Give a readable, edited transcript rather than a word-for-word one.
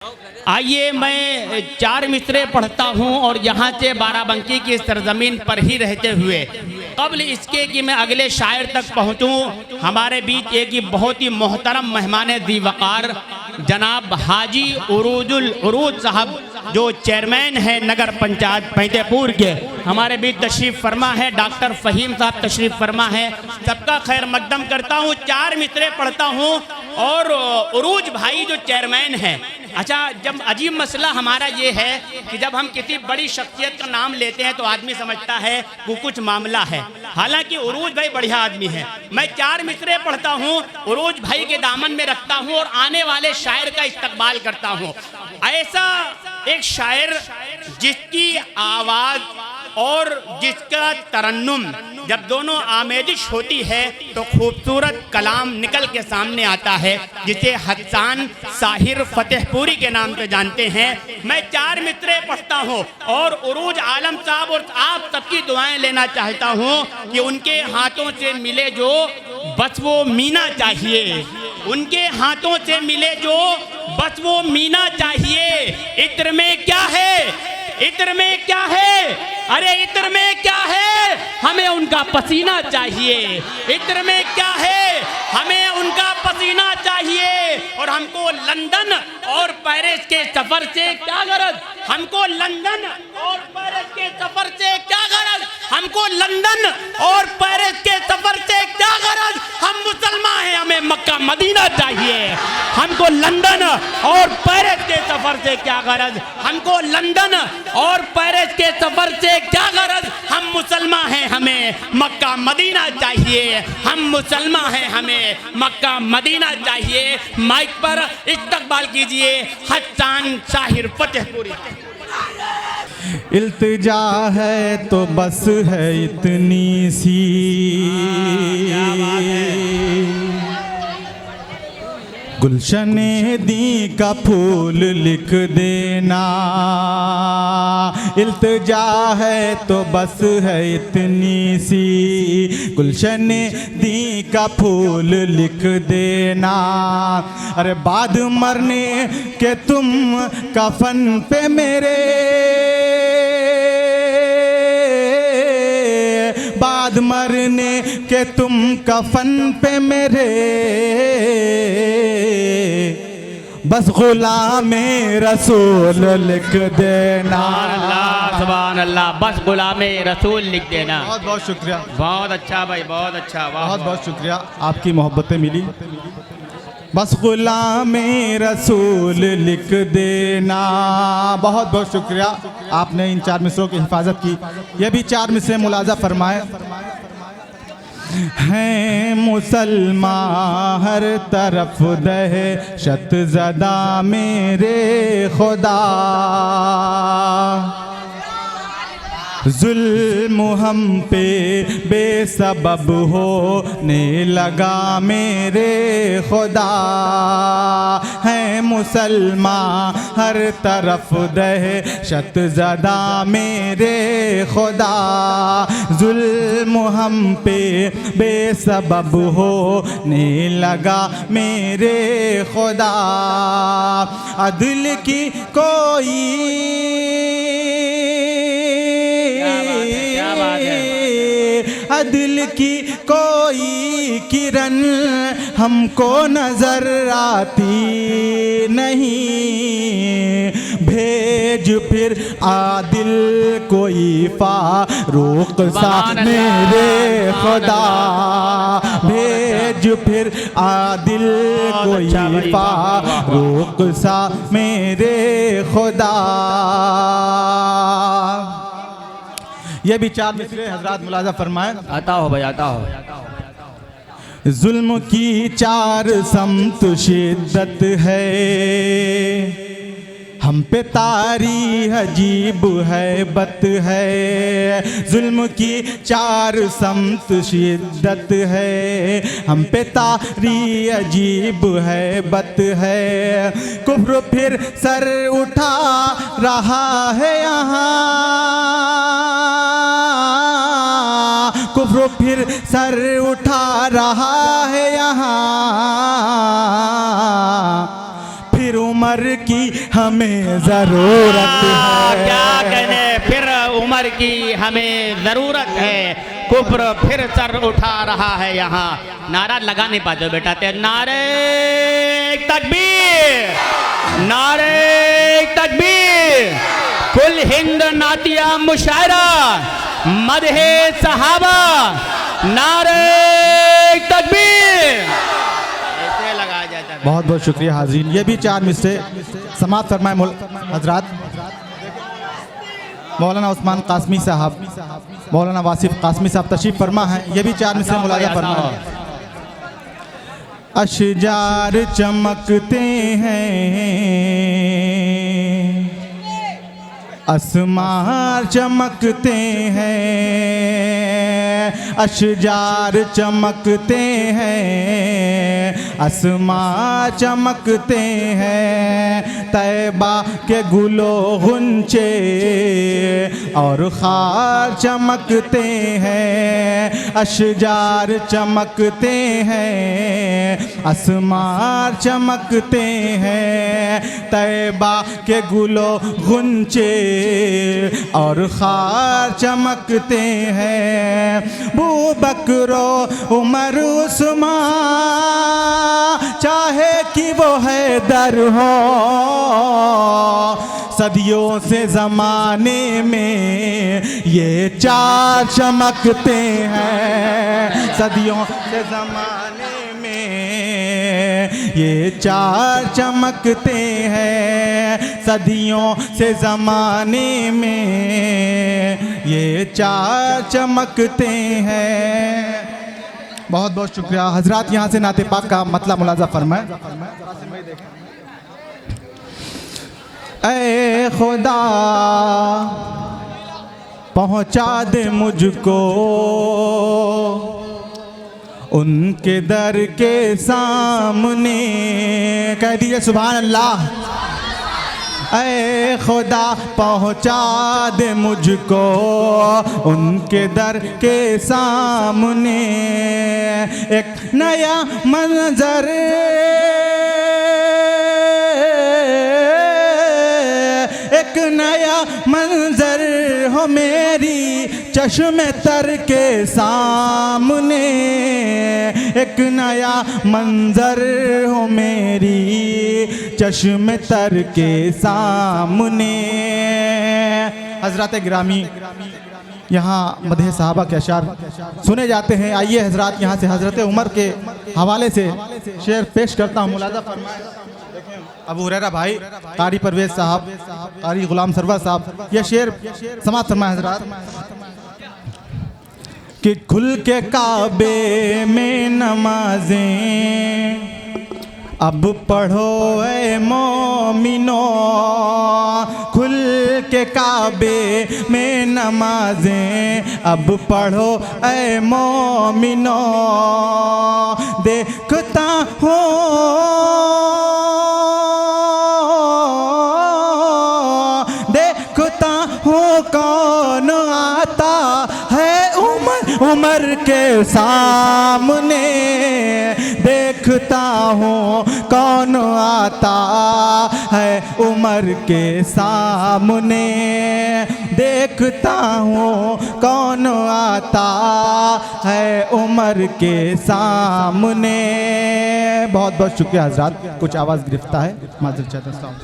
आइए मैं चार मिसरे पढ़ता हूँ और यहाँ से बाराबंकी की सरजमीन पर ही रहते हुए कबल इसके कि मैं अगले शायर तक पहुँचूँ, हमारे बीच एक ही बहुत ही मोहतरम मेहमान दी वक़ार जनाब हाजी उरूजुल उरूज साहब जो चेयरमैन है नगर पंचायत फतेहपुर के, हमारे बीच तशरीफ़ फरमा है। डॉक्टर फ़हीम साहब तशरीफ़ फरमा है। सबका खैर मकदम करता हूँ। चार मिसरे पढ़ता हूँ और उरूज भाई जो चेयरमैन है। अच्छा, जब अजीब मसला हमारा ये है कि जब हम किसी बड़ी शख्सियत का नाम लेते हैं तो आदमी समझता है वो कुछ मामला है, हालांकि उरूज भाई बढ़िया आदमी है। मैं चार मिसरे पढ़ता हूँ, उरूज भाई के दामन में रखता हूँ और आने वाले शायर का इस्तकबाल करता हूँ। ऐसा एक शायर जिसकी आवाज़ और जिसका तरन्नुम जब दोनों आमेजिश होती है तो खूबसूरत कलाम निकल के सामने आता है, जिसे हसन साहिर फतेहपुरी के नाम से जानते हैं। मैं चार मिसरे पढ़ता हूँ और उरूज आलम साहब और आप सबकी दुआएं लेना चाहता हूँ कि उनके हाथों से मिले जो बस वो मीना चाहिए, उनके हाथों से मिले जो बस वो मीना चाहिए। इत्र में क्या है, इत्र में क्या है, अरे इत्र में क्या है, हमें उनका पसीना चाहिए। इत्र में क्या है, हमें उनका पसीना चाहिए। और हमको लंदन और पेरिस के सफर से क्या गरज, हमको लंदन और पेरिस के सफर से क्या गरज, हमको लंदन और पेरिस के सफर से क्या गरज, हम मुसलमान हैं, हमें मक्का मदीना चाहिए। हमको लंदन और पेरिस के सफर से क्या गरज, हमको लंदन और पेरिस के सफर से क्या गरज, हम मुसलमान हैं, हमें मक्का मदीना चाहिए। हम मुसलमान हैं, हमें मक्का मदीना चाहिए। माइक पर इस्तकबाल कीजिए हसन साहिर फतेहपुरी। इल्तिजा है तो बस है इतनी सी, गुलशने दी का फूल लिख देना। इल्तिजा है तो बस है इतनी सी, गुलशने दी का फूल लिख देना। अरे बाद मरने के तुम कफन पे मेरे, बाद मरने के तुम कफन पे मेरे, बस गुलामे रसूल लिख देना। सुभान अल्लाह, बस गुलामे रसूल लिख देना। बहुत बहुत शुक्रिया, बहुत अच्छा भाई, बहुत अच्छा, बहुत बहुत शुक्रिया, आपकी मोहब्बतें मिली। बस गुलामे रसूल लिख देना। बहुत बहुत शुक्रिया, आपने इन चार मिसरों की हिफाजत की। ये भी चार मिसरे मुलाजा फरमाए। हैं मुसलमान हर तरफ दहशत ज़दा मेरे खुदा, जुल्म हम पे बेसबब होने लगा मेरे खुदा। हैं मुसलमान हर तरफ दहशत ज़दा मेरे खुदा, जुल्म हम पे बेसबब होने लगा मेरे खुदा। अदल की कोई अदल की कोई किरण हमको नजर आती नहीं, भेज फिर आदिल कोई फारूक सा मेरे खुदा, भेज फिर आदिल कोई फारूक सा मेरे खुदा। ये भी चार मिसरे हजरात मुलाजा फरमाए। आता हो भाई, आता हो। जुल्म की चार समत शिद्दत है, हम पे तारी अजीब है बत है। जुल्म की चार समत शिद्दत है, हम पे तारी अजीब है बत है। कुफ्र फिर सर उठा रहा है यहाँ, कुफ्र फिर सर उठा रहा है यहाँ, फिर उम्र की हमें ज़रूरत है। क्या कहने, फिर उम्र की हमें जरूरत है, कुफ्र फिर सर उठा रहा है यहाँ। नारा लगा नहीं पाते हो बेटा, ते नारे तकबीर, नारे तकबीर, कुल हिंद नातिया मुशायरा, मदहे सहाबा, नारे तकबीर, ऐसे लगाया जाता है। बहुत बहुत शुक्रिया हाज़रीन। ये भी 4 मिसरे समाप्त फरमाए हजरात। मौलाना उस्मान कासमी साहब, मौलाना वासिफ कासमी साहब तशरीफ फरमा है। ये भी 4 मिसरे मुलाजा फरमा। अशजार चमकते हैं, आसमान चमकते हैं, अशजार चमकते हैं, आसमान चमकते हैं, तैबा के गुलो गुंचे और खार चमकते हैं, अशजार चमकते हैं, आसमान चमकते हैं, तैबा के गुलो गुंचे और खार चमकते हैं। बू बकरो उमर उस्मान चाहे कि वो हैदर हो, सदियों से ज़माने में ये 4 चमकते हैं, सदियों से ज़माने में ये 4 चमकते हैं, सदियों से ज़माने में ये 4 चमकते हैं। बहुत बहुत शुक्रिया हजरात। यहाँ से नाते पाक का मतला मुलाजा फरमाए। ऐ खुदा पहुँचा दे मुझको उनके दर के सामने, कह दीजिए सुभान अल्लाह। ऐ खुदा पहुँचा दे मुझको उनके दर के सामने, एक नया मंजर एक नया मंजर हो मेरी चश्मे तर के सामने, एक नया मंजर हो मेरी चश्मे तर के सामने। हजरत गिरामी, यहाँ मदह साहबा के अशार सुने जाते हैं। आइए हजरात, यहाँ से हजरत उमर के हवाले से शेर पेश करता हूँ, मुलाजा फरमाएं। अबू हुरैरा भाई, कारी परवेज साहब, कारी गुलाम सरवर साहब, यह शेर समाप्त फरमाए हजरात। कि खुल के काबे में नमाजें अब पढ़ो ए मोमिनो, खुल के काबे में नमाजें अब पढ़ो ए मोमिनो, देखता हूँ कौन आता है उमर के सामने, देखता हूँ कौन आता है उमर के सामने, देखता हूँ कौन आता है उमर के सामने। बहुत बहुत शुक्रिया हजरात। कुछ आवाज़ गिरफ्तार है, माजूर चाहता हूँ।